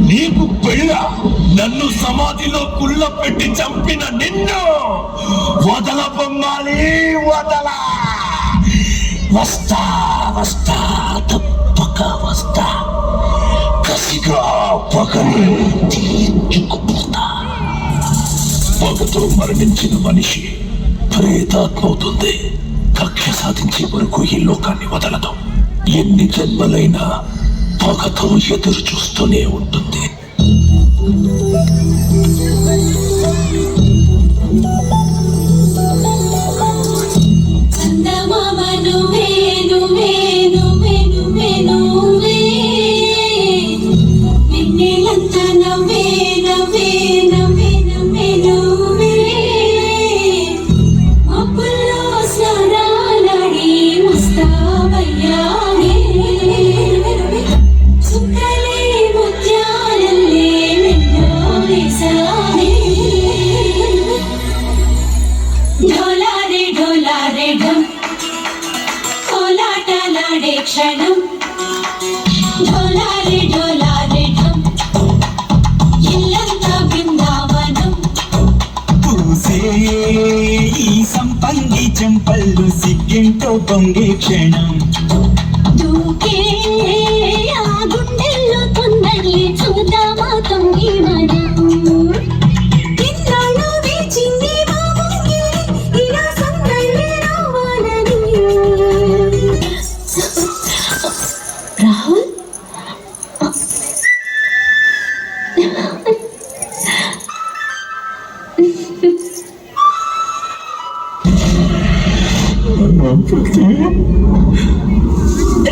నీకు పెళ్ళ? నన్ను సమాధిలో కుళ్ళ పెట్టి చంపిన నిన్ను వదల బొమ్మాలి, వదల. వస్తా వస్తా, తప్పక వస్తా. కసిగా పగని తీర్చుకుపోతా. పగతో మరణించిన మనిషి ప్రేతాత్మ అవుతుంది. కక్ష సాధించే వరకు ఈ లోకాన్ని వదలదు. ఎన్ని జన్మలైనా పగతో ఎదురు చూస్తూనే ఉంటుంది. క్షణం ఢోలారే ఢోలారే ఢం, ఇల్లంతా బృందావనం. పూసే ఈ సంపంగి చెంపల్లు సిగ్గెంటో పొంగే క్షణం. దూకే ఆ గుండెల్లో తొందరలే చూద్దామా తొంగి మనం. రాహుల్,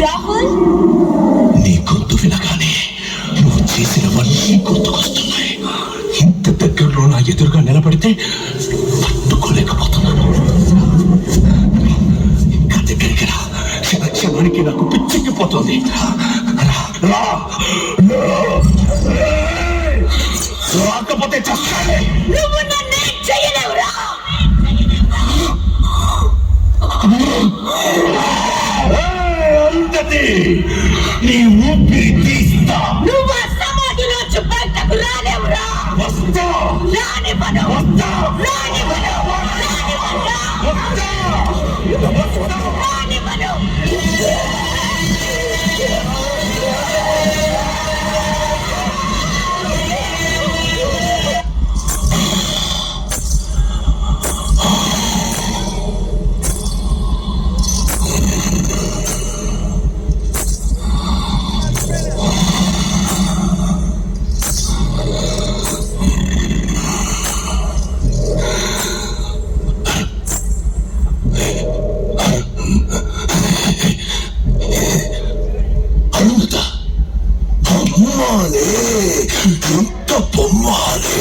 రాహుల్, నీ గొంతు వినగానే నువ్వు చేసినవన్నీ గుర్తుకొస్తున్నాయి. ఇంత దగ్గరలో నా ఎదురుగా నిలబడితే పట్టుకోలేకపోతున్నాను. ఇంకా దగ్గరికి రా. క్షణానికి నాకు పిచ్చెక్కిపోతుంది. రాకపోతే చస్తానే. నువ్వు నన్ను చేయలేవురా. అంతది నీ ఊపిరి తీస్తా. నువ్వు సమాధిలో బయటకు రాలేవురా. వస్తా, రానివ్వను, వస్తా, రానివ్వను, రానివ్వను, రానివ్వను. ఎంత బొమ్మాలి.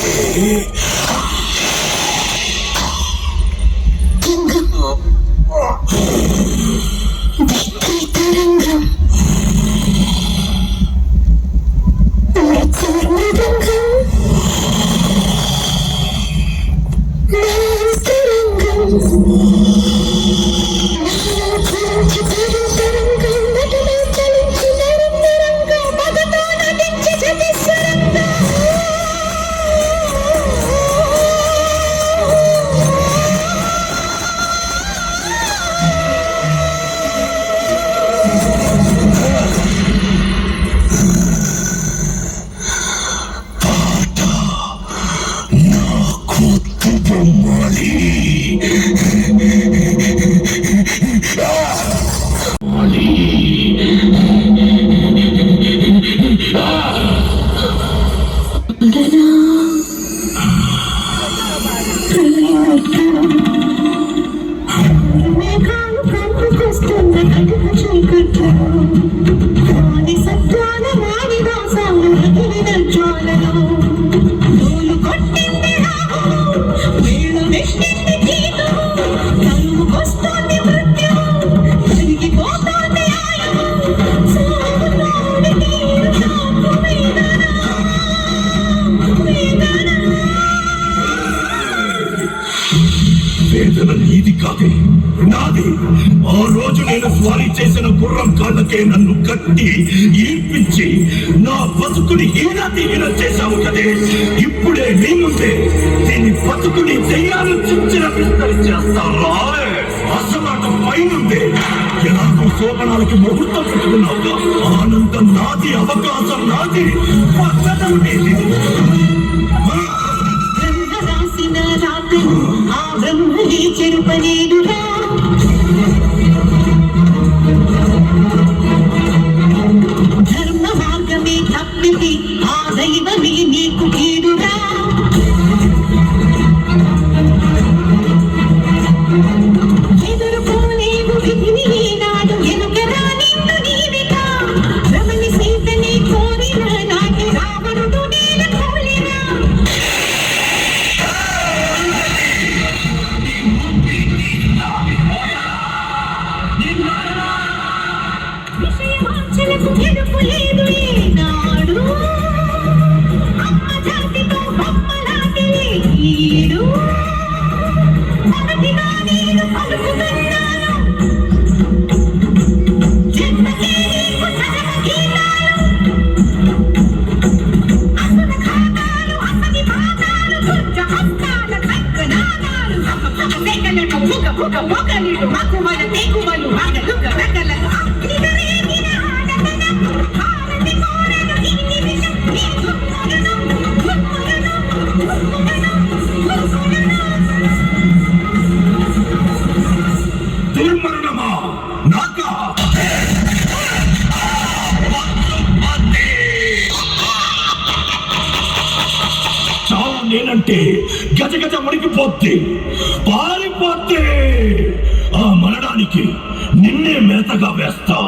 వేదన నీది కాదే, నాది. ఆ రోజు నేను స్వారీ చేసిన గుర్రం కాళ్ళకే నన్ను కట్టి ఈడ్పించి నా బతుకుని హీన చేశావు కదే. ఇప్పుడే నీ ముందే దీని బతుకుని దెయ్యాలు చించిన విస్తరించేస్తారా? అసలాటం పైనుందే ఎలాగో శోభనాలకి ముహూర్తం పెట్టుకున్నావుగా. ఆనందం నాది, అవకాశం నాది, పద్ధతం నీది. రాసిన రాత్రి ఆ బ్రహ్మని చెరుపలేడురా. ధర్మ మార్గమే తప్పితే ఆ దైవమే నీకు కీడురా. ఎదుర్కోలేవు విధిని ఈనాడు ఎనుకరా నిన్ను నీవిగా. రమణి సీతని కోరిన నాటి రావణుడు నేల కోలినా. విషయవాంఛలకు ఎరుపు లేదు ఈనాడు. అమ్మ జాతితో బొమ్మలాటే ఈడు. మొదటిగా నేను పలుకుతున్నాను జన్మకే నీకు సగమ గీతాలు. అసుర ఖాతాలు, అసని పాతాలు, దుర్గ హస్తాల ఖడ్గనాదాలు. సెగలకు ముగ ముగ మొగలిడు మగువల తెగువలు అగలుగ రగలకు అగ్నిదరేగిన ఆడతనం. భారతి కోరను ఈ నిమిషం నీ గుమ్మగను గుమ్మగను గుమ్మగను గుమ్మగను. దుర్మరణమా నాక చావు నేనంటే గజగజ మునిగిపోద్ది, పారిపోద్ది. ఆ మరణానికి నిన్నే మేతగా వేస్తా.